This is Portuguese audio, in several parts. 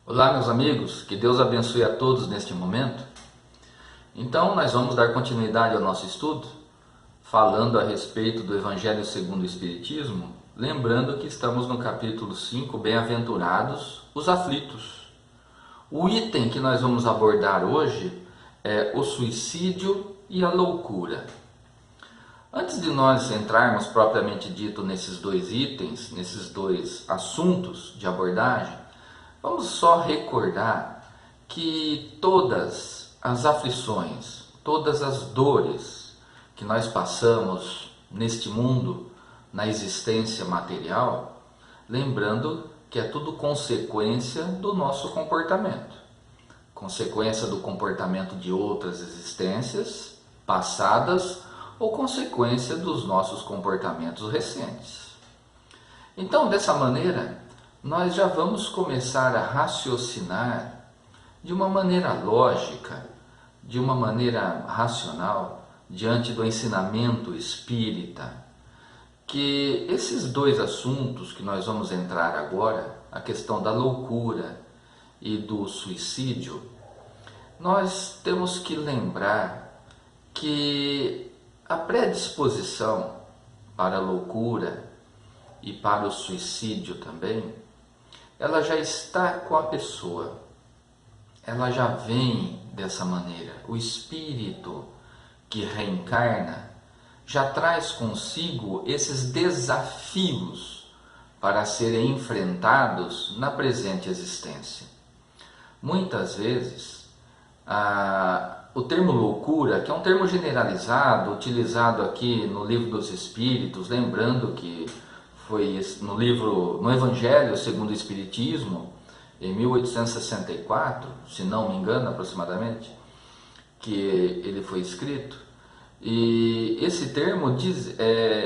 Olá, meus amigos, que Deus abençoe a todos neste momento. Então, nós vamos dar continuidade ao nosso estudo, falando a respeito do Evangelho segundo o Espiritismo, lembrando que estamos no capítulo 5, Bem-aventurados os aflitos. O item que nós vamos abordar hoje é o suicídio e a loucura. Antes de nós entrarmos propriamente dito nesses dois itens, nesses dois assuntos de abordagem, vamos só recordar que todas as aflições, todas as dores que nós passamos neste mundo, na existência material, lembrando que é tudo consequência do nosso comportamento, consequência do comportamento de outras existências passadas ou consequência dos nossos comportamentos recentes. Então, dessa maneira, nós já vamos começar a raciocinar de uma maneira lógica, de uma maneira racional, diante do ensinamento espírita, que esses dois assuntos que nós vamos entrar agora, a questão da loucura e do suicídio, nós temos que lembrar que a predisposição para a loucura e para o suicídio também, ela já está com a pessoa, ela já vem dessa maneira. O espírito que reencarna já traz consigo esses desafios para serem enfrentados na presente existência. Muitas vezes, o termo loucura, que é um termo generalizado, utilizado aqui no Livro dos Espíritos, lembrando que foi no Evangelho segundo o Espiritismo, em 1864, se não me engano aproximadamente, que ele foi escrito. E esse termo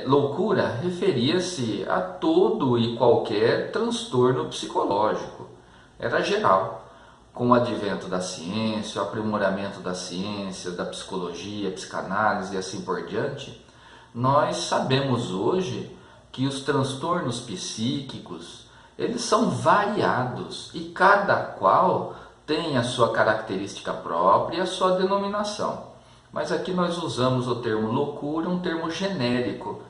loucura referia-se a todo e qualquer transtorno psicológico, era geral. Com o advento da ciência, o aprimoramento da ciência, da psicologia, psicanálise e assim por diante, nós sabemos hoje que os transtornos psíquicos, eles são variados e cada qual tem a sua característica própria e a sua denominação. Mas aqui nós usamos o termo loucura, um termo genérico,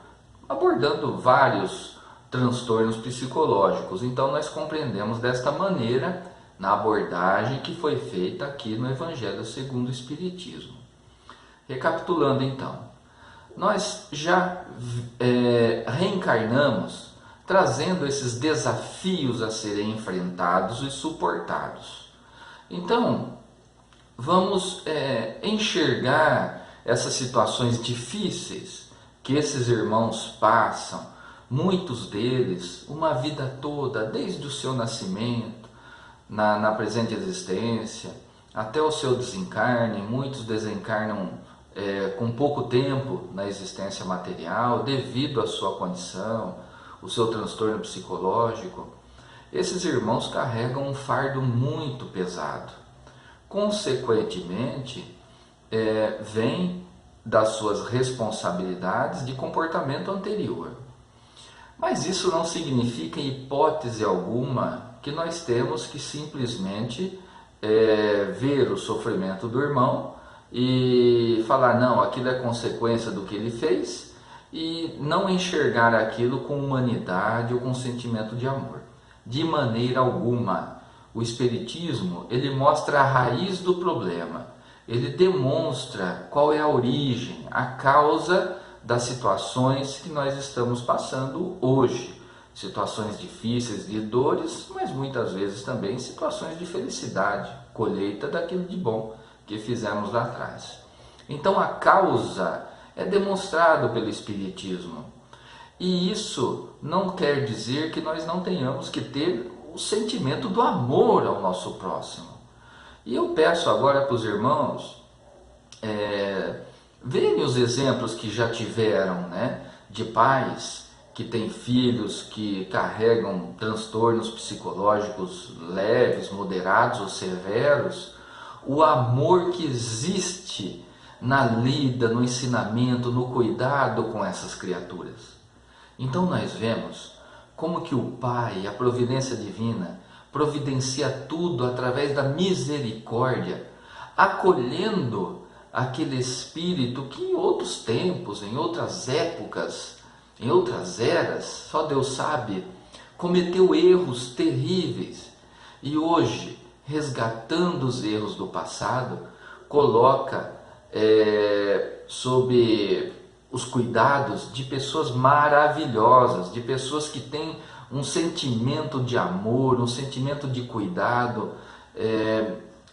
abordando vários transtornos psicológicos. Então nós compreendemos desta maneira na abordagem que foi feita aqui no Evangelho segundo o Espiritismo. Recapitulando então, nós já reencarnamos trazendo esses desafios a serem enfrentados e suportados. Então, vamos enxergar essas situações difíceis que esses irmãos passam, muitos deles, uma vida toda, desde o seu nascimento, na presente existência, até o seu desencarne. Muitos desencarnam com pouco tempo na existência material, devido à sua condição, o seu transtorno psicológico. Esses irmãos carregam um fardo muito pesado. Consequentemente, vem das suas responsabilidades de comportamento anterior. Mas isso não significa, em hipótese alguma, que nós temos que simplesmente ver o sofrimento do irmão e falar, não, aquilo é consequência do que ele fez, e não enxergar aquilo com humanidade ou com sentimento de amor. De maneira alguma. O Espiritismo, ele mostra a raiz do problema, ele demonstra qual é a origem, a causa das situações que nós estamos passando hoje. Situações difíceis, de dores, mas muitas vezes também situações de felicidade, colheita daquilo de bom que fizemos lá atrás. Então a causa é demonstrado pelo Espiritismo. E isso não quer dizer que nós não tenhamos que ter o sentimento do amor ao nosso próximo. E eu peço agora para os irmãos verem os exemplos que já tiveram, né, de pais que têm filhos que carregam transtornos psicológicos leves, moderados ou severos, o amor que existe na lida, no ensinamento, no cuidado com essas criaturas. Então nós vemos como que o Pai, a providência divina, providencia tudo através da misericórdia, acolhendo aquele espírito que em outros tempos, em outras épocas, em outras eras, só Deus sabe, cometeu erros terríveis e hoje, resgatando os erros do passado, coloca sob os cuidados de pessoas maravilhosas, de pessoas que têm um sentimento de amor, um sentimento de cuidado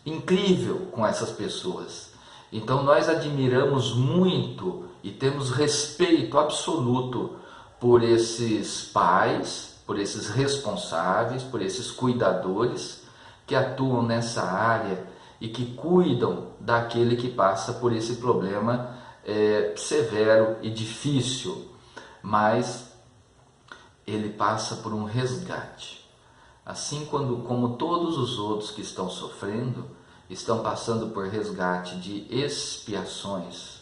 incrível com essas pessoas. Então nós admiramos muito e temos respeito absoluto por esses pais, por esses responsáveis, por esses cuidadores que atuam nessa área e que cuidam daquele que passa por esse problema severo e difícil, mas ele passa por um resgate. Assim como todos os outros que estão sofrendo, estão passando por resgate de expiações,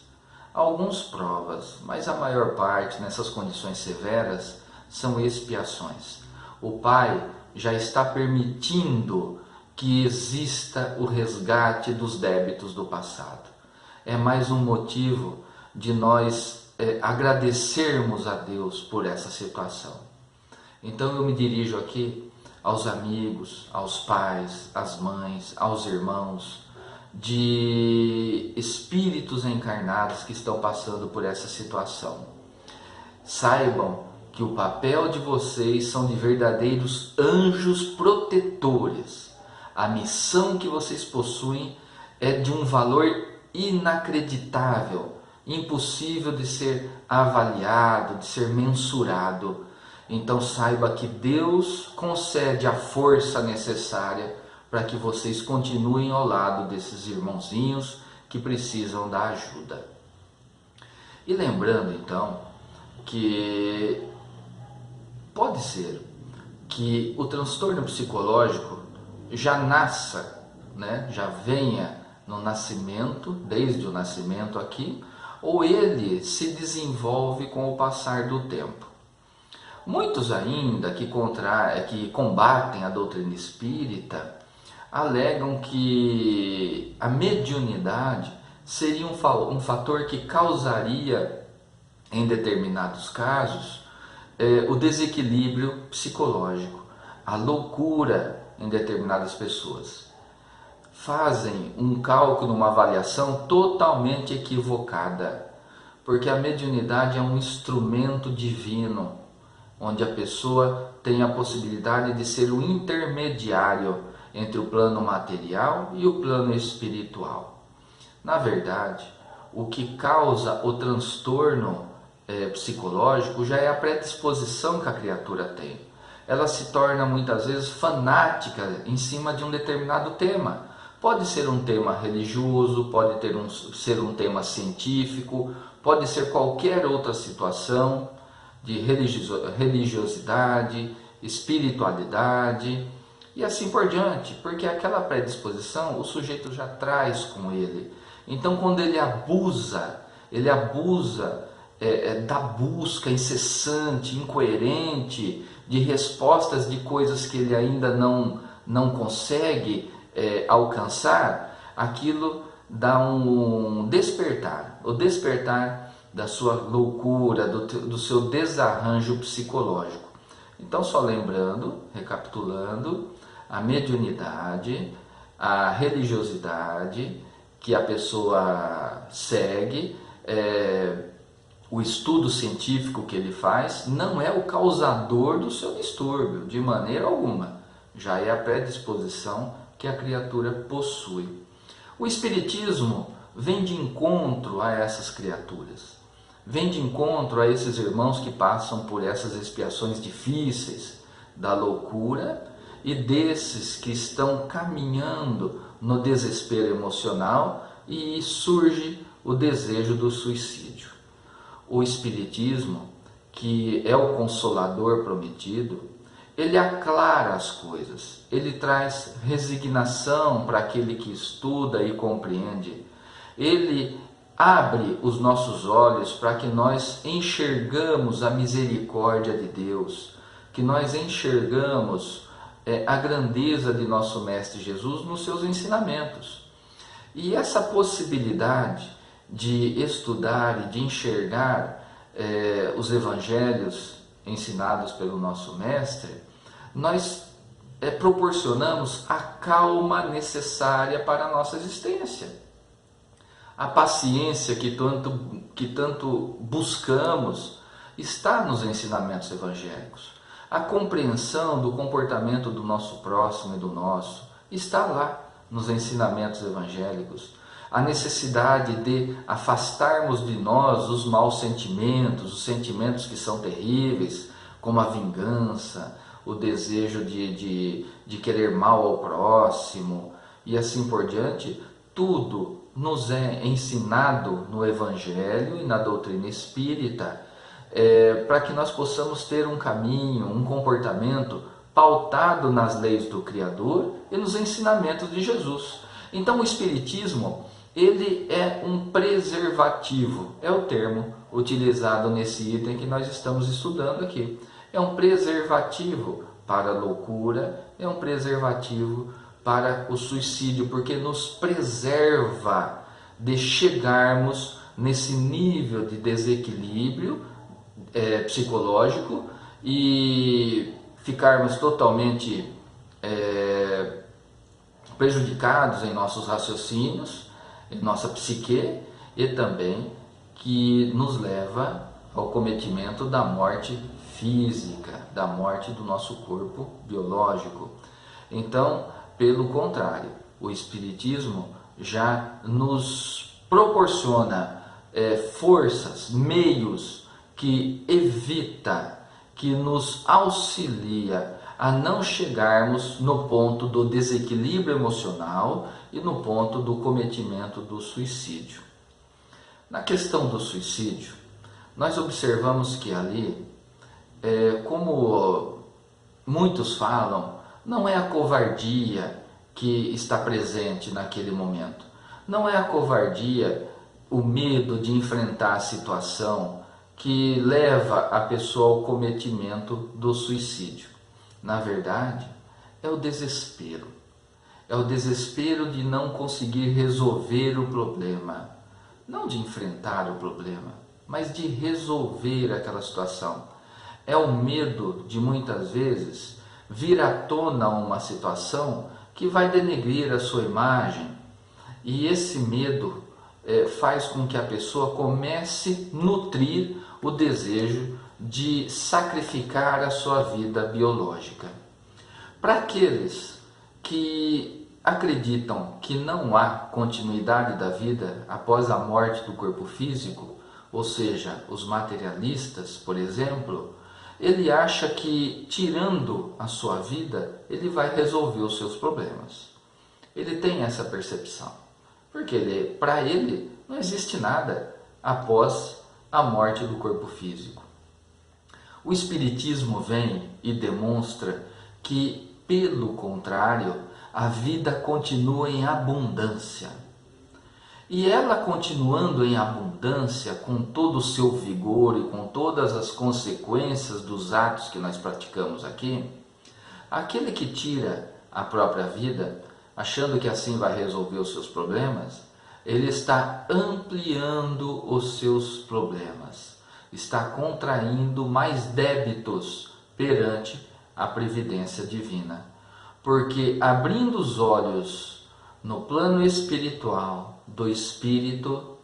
alguns provas, mas a maior parte nessas condições severas são expiações. O Pai já está permitindo que exista o resgate dos débitos do passado. É mais um motivo de nós agradecermos a Deus por essa situação. Então eu me dirijo aqui aos amigos, aos pais, às mães, aos irmãos, de espíritos encarnados que estão passando por essa situação. Saibam que o papel de vocês são de verdadeiros anjos protetores. A missão que vocês possuem é de um valor inacreditável, impossível de ser avaliado, de ser mensurado. Então saiba que Deus concede a força necessária para que vocês continuem ao lado desses irmãozinhos que precisam da ajuda. E lembrando então que pode ser que o transtorno psicológico já nasça, já venha no nascimento, desde o nascimento aqui, ou ele se desenvolve com o passar do tempo. Muitos ainda que combatem a doutrina espírita alegam que a mediunidade seria um fator que causaria, em determinados casos, o desequilíbrio psicológico, a loucura em determinadas pessoas. Fazem um cálculo, uma avaliação totalmente equivocada, porque a mediunidade é um instrumento divino, onde a pessoa tem a possibilidade de ser o intermediário entre o plano material e o plano espiritual. Na verdade, o que causa o transtorno psicológico já é a predisposição que a criatura tem. Ela se torna muitas vezes fanática em cima de um determinado tema. Pode ser um tema religioso, pode ser um tema científico, pode ser qualquer outra situação de religiosidade, espiritualidade e assim por diante, porque aquela predisposição o sujeito já traz com ele. Então quando ele abusa da busca incessante, incoerente de respostas de coisas que ele ainda não consegue alcançar, aquilo dá um despertar, o despertar da sua loucura, do seu desarranjo psicológico. Então, só lembrando, recapitulando, a mediunidade, a religiosidade que a pessoa segue, o estudo científico que ele faz, não é o causador do seu distúrbio, de maneira alguma. Já é a predisposição que a criatura possui. O Espiritismo vem de encontro a essas criaturas, vem de encontro a esses irmãos que passam por essas expiações difíceis da loucura e desses que estão caminhando no desespero emocional e surge o desejo do suicídio. O Espiritismo, que é o consolador prometido, ele aclara as coisas, ele traz resignação para aquele que estuda e compreende, ele abre os nossos olhos para que nós enxergamos a misericórdia de Deus, que nós enxergamos a grandeza de nosso Mestre Jesus nos seus ensinamentos. E essa possibilidade de estudar e de enxergar os evangelhos ensinados pelo nosso Mestre, nós proporcionamos a calma necessária para a nossa existência. A paciência que tanto buscamos está nos ensinamentos evangélicos. A compreensão do comportamento do nosso próximo e do nosso está lá nos ensinamentos evangélicos. A necessidade de afastarmos de nós os maus sentimentos, os sentimentos que são terríveis, como a vingança, o desejo de querer mal ao próximo e assim por diante, tudo nos é ensinado no Evangelho e na doutrina espírita, para que nós possamos ter um caminho, um comportamento pautado nas leis do Criador e nos ensinamentos de Jesus. Então o Espiritismo, ele é um preservativo, é o termo utilizado nesse item que nós estamos estudando aqui. É um preservativo para a loucura, é um preservativo para o suicídio, porque nos preserva de chegarmos nesse nível de desequilíbrio psicológico e ficarmos totalmente prejudicados em nossos raciocínios, em nossa psique, e também que nos leva ao cometimento da morte física, da morte do nosso corpo biológico. Então, pelo contrário, o Espiritismo já nos proporciona forças, meios que evita, que nos auxilia a não chegarmos no ponto do desequilíbrio emocional e no ponto do cometimento do suicídio. Na questão do suicídio, nós observamos que ali, como muitos falam, não é a covardia que está presente naquele momento. Não é a covardia, o medo de enfrentar a situação que leva a pessoa ao cometimento do suicídio. Na verdade, é o desespero. É o desespero de não conseguir resolver o problema. Não de enfrentar o problema, mas de resolver aquela situação. É o medo de muitas vezes vir à tona uma situação que vai denegrir a sua imagem, e esse medo faz com que a pessoa comece a nutrir o desejo de sacrificar a sua vida biológica. Para aqueles que acreditam que não há continuidade da vida após a morte do corpo físico, ou seja, os materialistas, por exemplo, ele acha que tirando a sua vida, ele vai resolver os seus problemas. Ele tem essa percepção, porque para ele não existe nada após a morte do corpo físico. O Espiritismo vem e demonstra que, pelo contrário, a vida continua em abundância. E ela continuando em abundância, com todo o seu vigor e com todas as consequências dos atos que nós praticamos aqui, aquele que tira a própria vida, achando que assim vai resolver os seus problemas, ele está ampliando os seus problemas, está contraindo mais débitos perante a previdência divina. Porque abrindo os olhos no plano espiritual do espírito,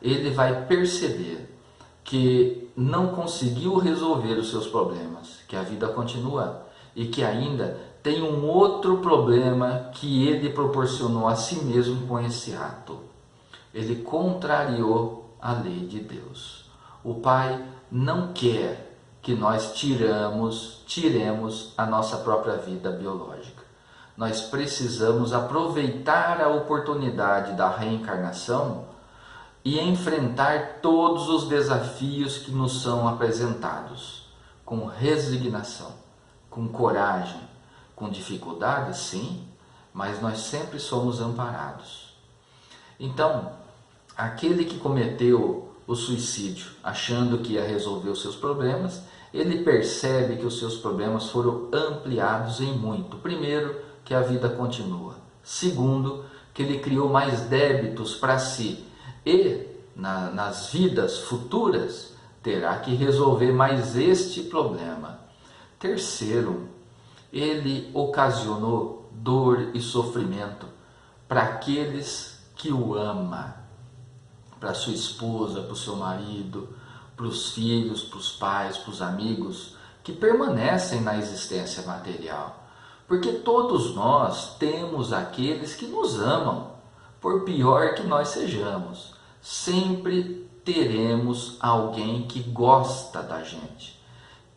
ele vai perceber que não conseguiu resolver os seus problemas, que a vida continua e que ainda tem um outro problema que ele proporcionou a si mesmo com esse ato. Ele contrariou a lei de Deus. O Pai não quer que nós tiremos a nossa própria vida biológica. Nós precisamos aproveitar a oportunidade da reencarnação e enfrentar todos os desafios que nos são apresentados, com resignação, com coragem, com dificuldade, sim, mas nós sempre somos amparados. Então, aquele que cometeu o suicídio, achando que ia resolver os seus problemas, ele percebe que os seus problemas foram ampliados em muito. Primeiro, que a vida continua. Segundo, que ele criou mais débitos para si. E nas vidas futuras terá que resolver mais este problema. Terceiro, ele ocasionou dor e sofrimento para aqueles que o amam, para sua esposa, para o seu marido, para os filhos, para os pais, para os amigos que permanecem na existência material. Porque todos nós temos aqueles que nos amam, por pior que nós sejamos. Sempre teremos alguém que gosta da gente,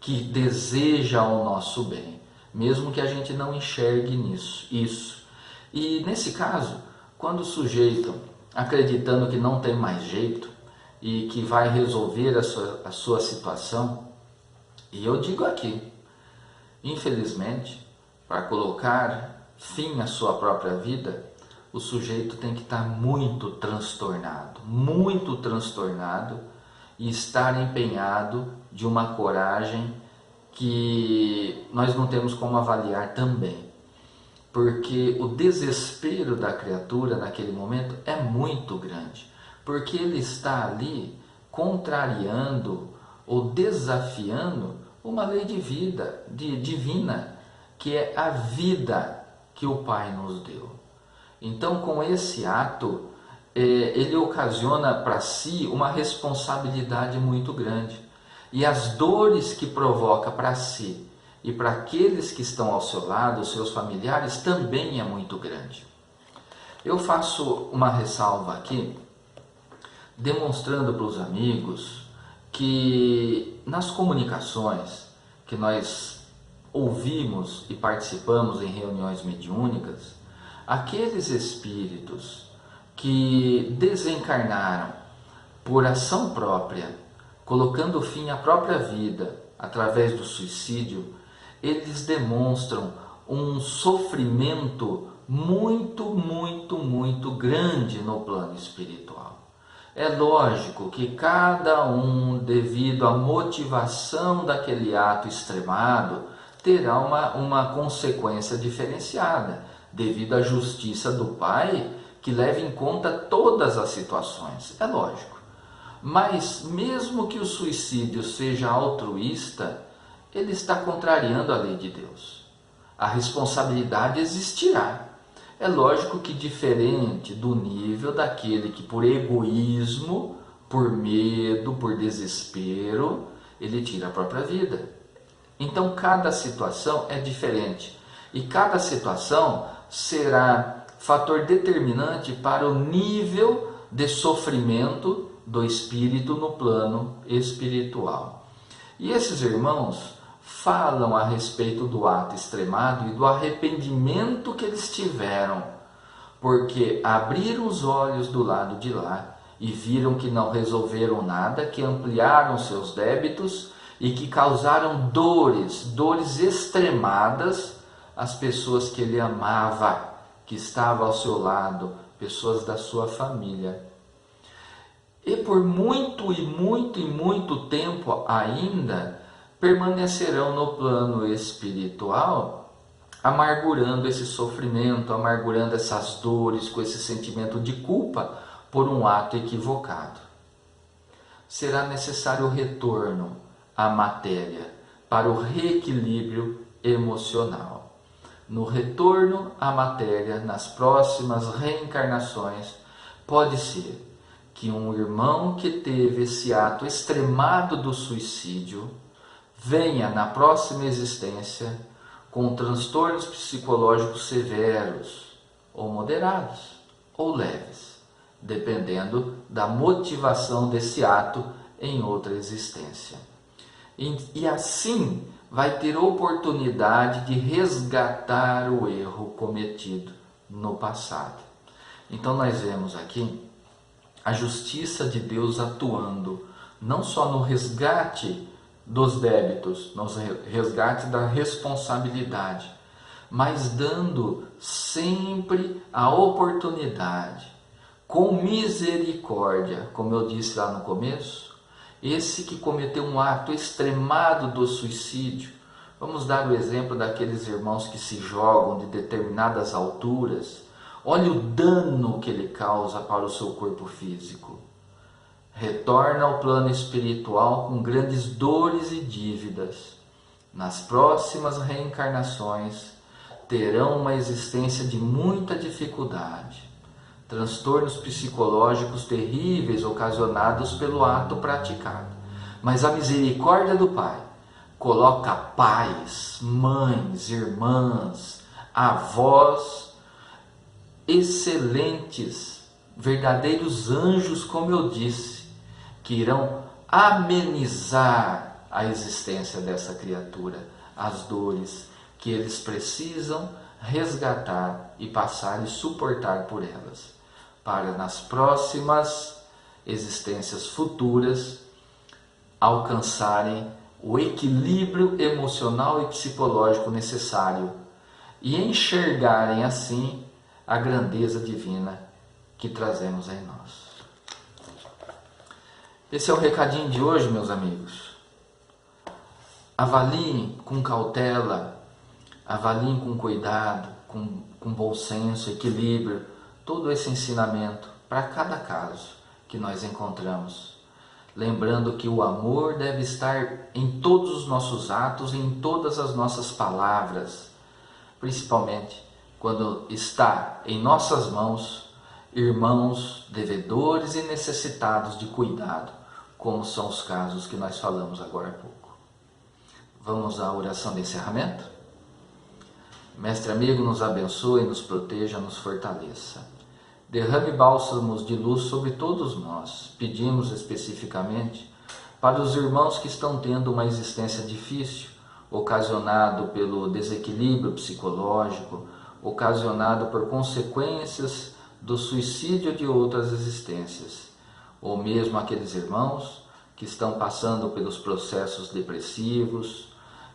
que deseja o nosso bem, mesmo que a gente não enxergue isso. E nesse caso, quando o sujeito, acreditando que não tem mais jeito e que vai resolver a sua situação, e eu digo aqui, infelizmente, para colocar fim à sua própria vida, o sujeito tem que estar muito transtornado e estar empenhado de uma coragem que nós não temos como avaliar também. Porque o desespero da criatura naquele momento é muito grande, porque ele está ali contrariando ou desafiando uma lei de vida, divina, que é a vida que o Pai nos deu. Então, com esse ato, ele ocasiona para si uma responsabilidade muito grande. E as dores que provoca para si e para aqueles que estão ao seu lado, os seus familiares, também é muito grande. Eu faço uma ressalva aqui, demonstrando para os amigos que nas comunicações que nós ouvimos e participamos em reuniões mediúnicas, aqueles espíritos que desencarnaram por ação própria, colocando fim à própria vida através do suicídio, eles demonstram um sofrimento muito grande no plano espiritual. É lógico que cada um, devido à motivação daquele ato extremado, terá uma consequência diferenciada, devido à justiça do Pai, que leva em conta todas as situações. É lógico. Mas mesmo que o suicídio seja altruísta, ele está contrariando a lei de Deus. A responsabilidade existirá. É lógico que diferente do nível daquele que por egoísmo, por medo, por desespero, ele tira a própria vida. Então cada situação é diferente. E cada situação será fator determinante para o nível de sofrimento do espírito no plano espiritual. E esses irmãos falam a respeito do ato extremado e do arrependimento que eles tiveram, porque abriram os olhos do lado de lá e viram que não resolveram nada, que ampliaram seus débitos e que causaram dores extremadas às pessoas que ele amava, que estavam ao seu lado, pessoas da sua família. E por muito tempo ainda permanecerão no plano espiritual, amargurando esse sofrimento, amargurando essas dores, com esse sentimento de culpa por um ato equivocado. Será necessário o retorno à matéria para o reequilíbrio emocional. No retorno à matéria, nas próximas reencarnações, pode ser que um irmão que teve esse ato extremado do suicídio venha na próxima existência com transtornos psicológicos severos, ou moderados, ou leves, dependendo da motivação desse ato em outra existência. E assim vai ter oportunidade de resgatar o erro cometido no passado. Então nós vemos aqui a justiça de Deus atuando, não só no resgate dos débitos, no resgate da responsabilidade, mas dando sempre a oportunidade, com misericórdia, como eu disse lá no começo, esse que cometeu um ato extremado do suicídio. Vamos dar o exemplo daqueles irmãos que se jogam de determinadas alturas. Olha o dano que ele causa para o seu corpo físico. Retorna ao plano espiritual com grandes dores e dívidas. Nas próximas reencarnações, terão uma existência de muita dificuldade, transtornos psicológicos terríveis ocasionados pelo ato praticado. Mas a misericórdia do Pai coloca pais, mães, irmãs, avós, excelentes, verdadeiros anjos, como eu disse, que irão amenizar a existência dessa criatura, as dores que eles precisam resgatar e passar e suportar por elas, para nas próximas existências futuras alcançarem o equilíbrio emocional e psicológico necessário e enxergarem assim a grandeza divina que trazemos em nós. Esse é o recadinho de hoje, meus amigos. Avaliem com cautela, avaliem com cuidado, com bom senso, equilíbrio, todo esse ensinamento para cada caso que nós encontramos. Lembrando que o amor deve estar em todos os nossos atos, em todas as nossas palavras, principalmente quando está em nossas mãos irmãos devedores e necessitados de cuidado, como são os casos que nós falamos agora há pouco. Vamos à oração de encerramento? Mestre amigo, nos abençoe, nos proteja, nos fortaleça. Derrame bálsamos de luz sobre todos nós. Pedimos especificamente para os irmãos que estão tendo uma existência difícil, ocasionado pelo desequilíbrio psicológico, ocasionado por consequências do suicídio de outras existências, ou mesmo aqueles irmãos que estão passando pelos processos depressivos,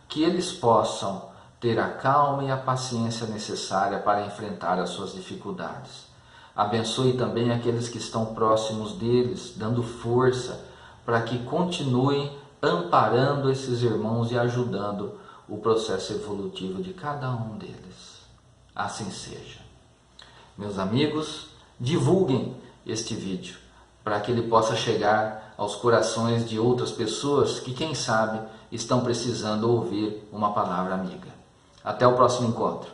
que eles possam ter a calma e a paciência necessária para enfrentar as suas dificuldades. Abençoe também aqueles que estão próximos deles, dando força para que continuem amparando esses irmãos e ajudando o processo evolutivo de cada um deles. Assim seja. Meus amigos, divulguem este vídeo para que ele possa chegar aos corações de outras pessoas que, quem sabe, estão precisando ouvir uma palavra amiga. Até o próximo encontro.